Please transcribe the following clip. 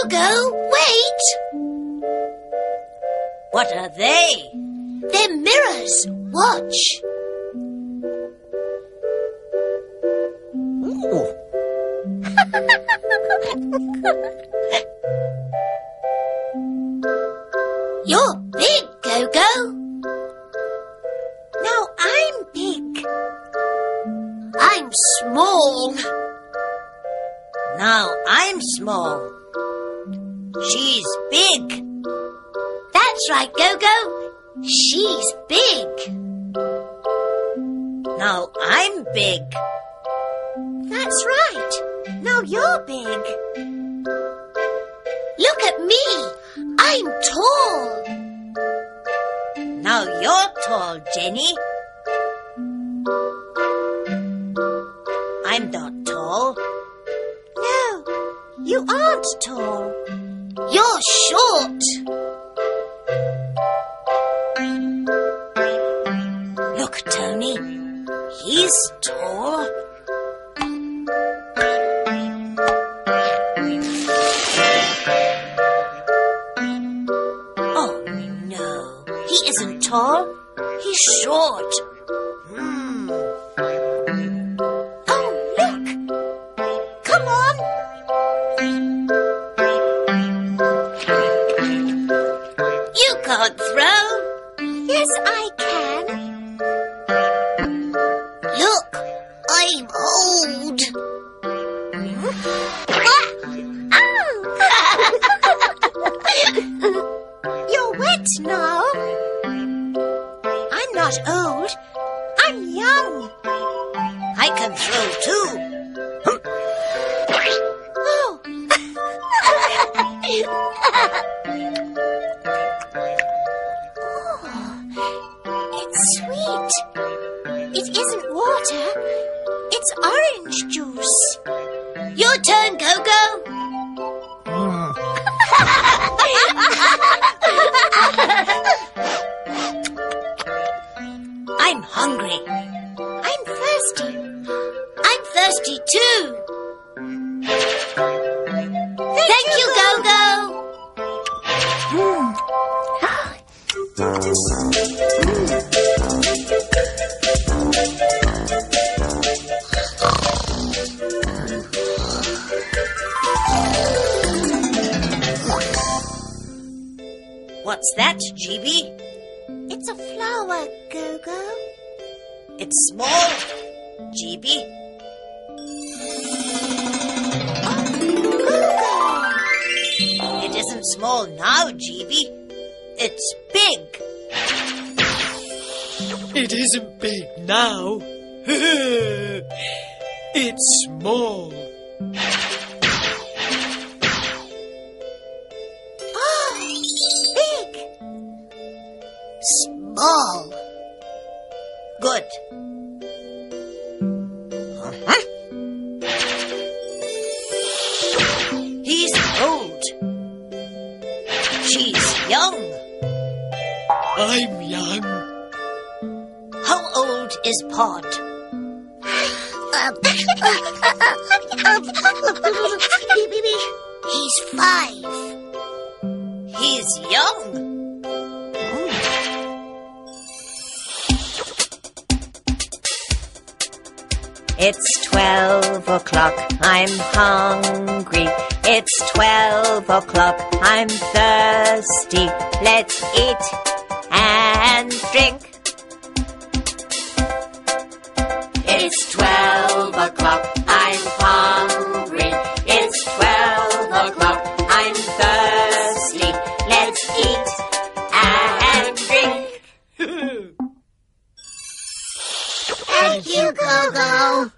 Gogo, wait! What are they? They're mirrors. Watch. Ooh. You're big, Gogo. Now I'm big. I'm small. Now I'm small. She's big. That's right, Gogo. She's big. Now I'm big. That's right. Now you're big. Look at me. I'm tall. Now you're tall, Jenny. I'm not tall. No, you aren't tall. You're short. Look, Tony. He's tall. Oh, no. He isn't tall. He's short. Oh, look. Come on. You can't throw. Yes, I can. Look, I'm old. You're wet now. I'm not old. I'm young. I can throw too. Oh. It's sweet. It isn't water. It's orange juice. Your turn, Gogo. I'm hungry. I'm thirsty. I'm thirsty too. Thank you, Gogo. What's that, GB? It's a flower, Gogo. It's small, GB. Oh, Gogo. It isn't small now, GB. It's big. It isn't big now. It's small. Oh, big. Small. Good. He's old. She's young. I'm young. How old is Pod? He's 5. He's young. It's 12 o'clock, I'm hungry. It's 12 o'clock, I'm thirsty. Let's eat and drink. It's 12 o'clock, I'm hungry. It's 12 o'clock, I'm thirsty. Let's eat and drink. Thank you, Gogo.